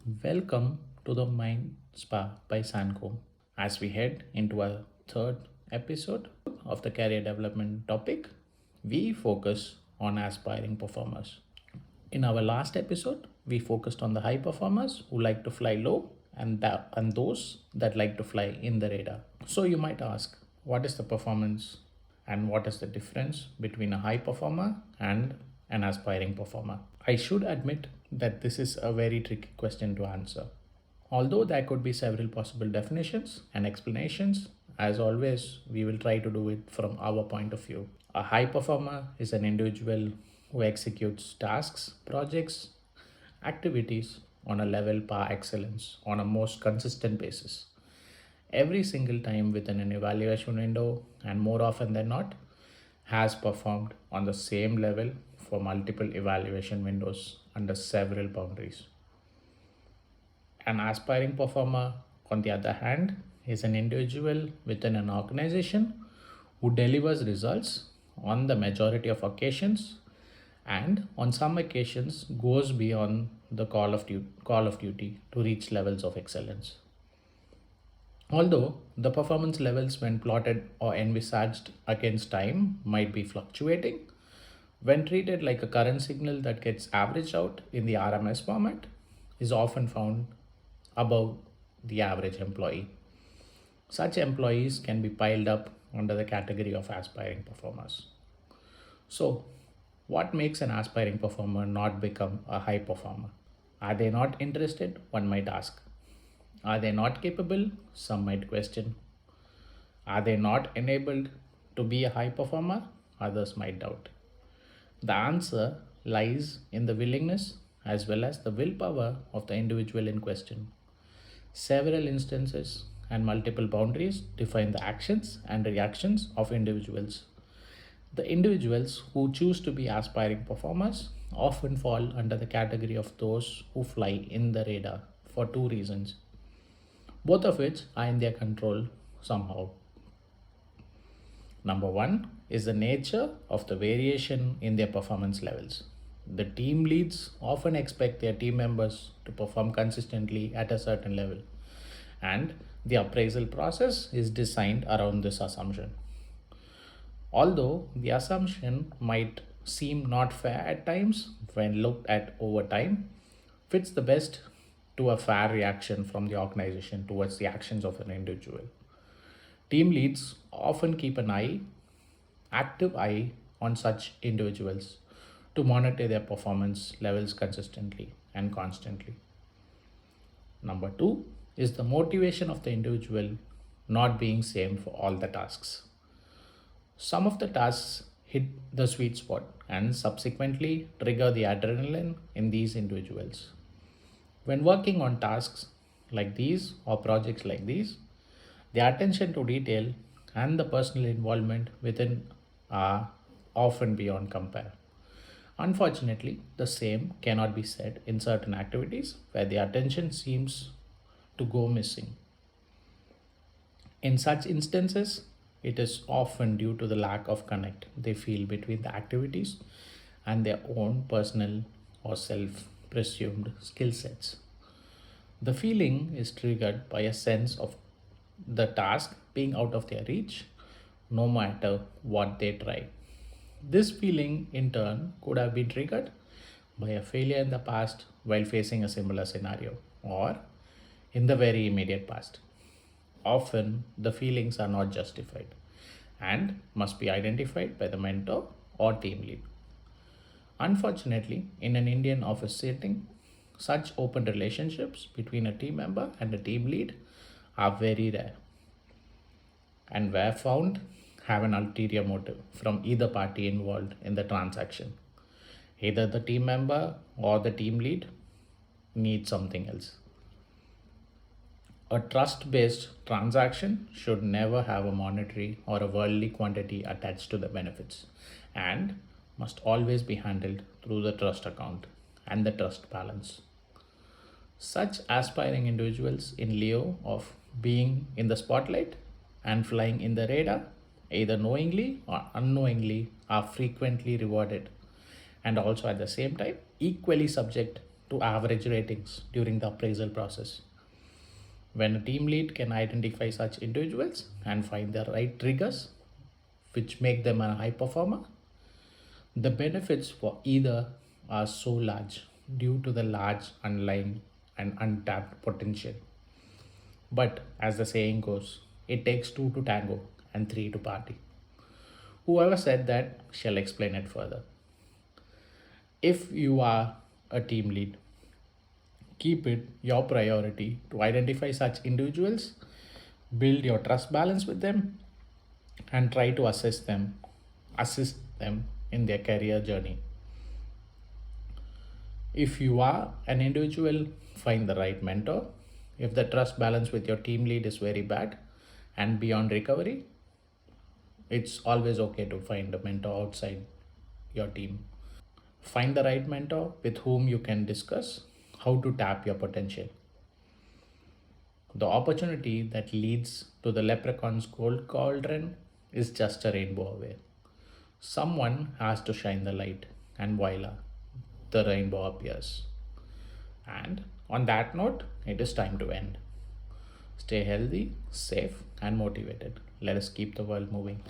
Welcome to the Mind Spa by SanKom. As we head into our third episode of the career development topic, we focus on aspiring performers. In our last episode, we focused on the high performers who like to fly low and those that like to fly in the radar. So you might ask, what is the performance and what is the difference between a high performer and an aspiring performer? I should admit that this is a very tricky question to answer. Although there could be several possible definitions and explanations, as always, we will try to do it from our point of view. A high performer is an individual who executes tasks, projects, activities on a level par excellence on a most consistent basis. Every single time within an evaluation window, and more often than not, has performed on the same level for multiple evaluation windows under several boundaries. An aspiring performer, on the other hand, is an individual within an organization who delivers results on the majority of occasions and on some occasions goes beyond the call of duty to reach levels of excellence. Although the performance levels, when plotted or envisaged against time, might be fluctuating, when treated like a current signal that gets averaged out in the RMS format, is often found above the average employee. Such employees can be piled up under the category of aspiring performers. So, what makes an aspiring performer not become a high performer? Are they not interested? One might ask. Are they not capable? Some might question. Are they not enabled to be a high performer? Others might doubt. The answer lies in the willingness as well as the willpower of the individual in question. Several instances and multiple boundaries define the actions and reactions of individuals. The individuals who choose to be aspiring performers often fall under the category of those who fly in the radar for two reasons, both of which are in their control somehow. Number one is the nature of the variation in their performance levels. The team leads often expect their team members to perform consistently at a certain level, and the appraisal process is designed around this assumption. Although the assumption might seem not fair at times when looked at over time, fits the best to a fair reaction from the organization towards the actions of an individual. Team leads often keep an active eye on such individuals to monitor their performance levels consistently and constantly. Number two is the motivation of the individual not being same for all the tasks. Some of the tasks hit the sweet spot and subsequently trigger the adrenaline in these individuals. When working on tasks like these or projects like these, the attention to detail and the personal involvement within are often beyond compare. Unfortunately, the same cannot be said in certain activities where the attention seems to go missing. In such instances, it is often due to the lack of connect they feel between the activities and their own personal or self presumed skill sets. The feeling is triggered by a sense of the task being out of their reach, no matter what they try. This feeling, in turn, could have been triggered by a failure in the past while facing a similar scenario, or in the very immediate past. Often, the feelings are not justified and must be identified by the mentor or team lead. Unfortunately, in an Indian office setting, such open relationships between a team member and a team lead are very rare and where found have an ulterior motive from either party involved in the transaction. Either the team member or the team lead needs something else. A trust based transaction should never have a monetary or a worldly quantity attached to the benefits and must always be handled through the trust account and the trust balance. Such aspiring individuals, in lieu of being in the spotlight and flying in the radar, either knowingly or unknowingly, are frequently rewarded and also at the same time equally subject to average ratings during the appraisal process. When a team lead can identify such individuals and find the right triggers which make them a high performer, the benefits for either are so large due to the large underlying and untapped potential. But as the saying goes, it takes two to tango and three to party. Whoever said that shall explain it further. If you are a team lead, keep it your priority to identify such individuals, build your trust balance with them, and try to assist them in their career journey. If you are an individual, find the right mentor. If the trust balance with your team lead is very bad and beyond recovery, it's always okay to find a mentor outside your team. Find the right mentor with whom you can discuss how to tap your potential. The opportunity that leads to the leprechaun's gold cauldron is just a rainbow away. Someone has to shine the light, and voila, the rainbow appears. And on that note, it is time to end. Stay healthy, safe, and motivated. Let us keep the world moving.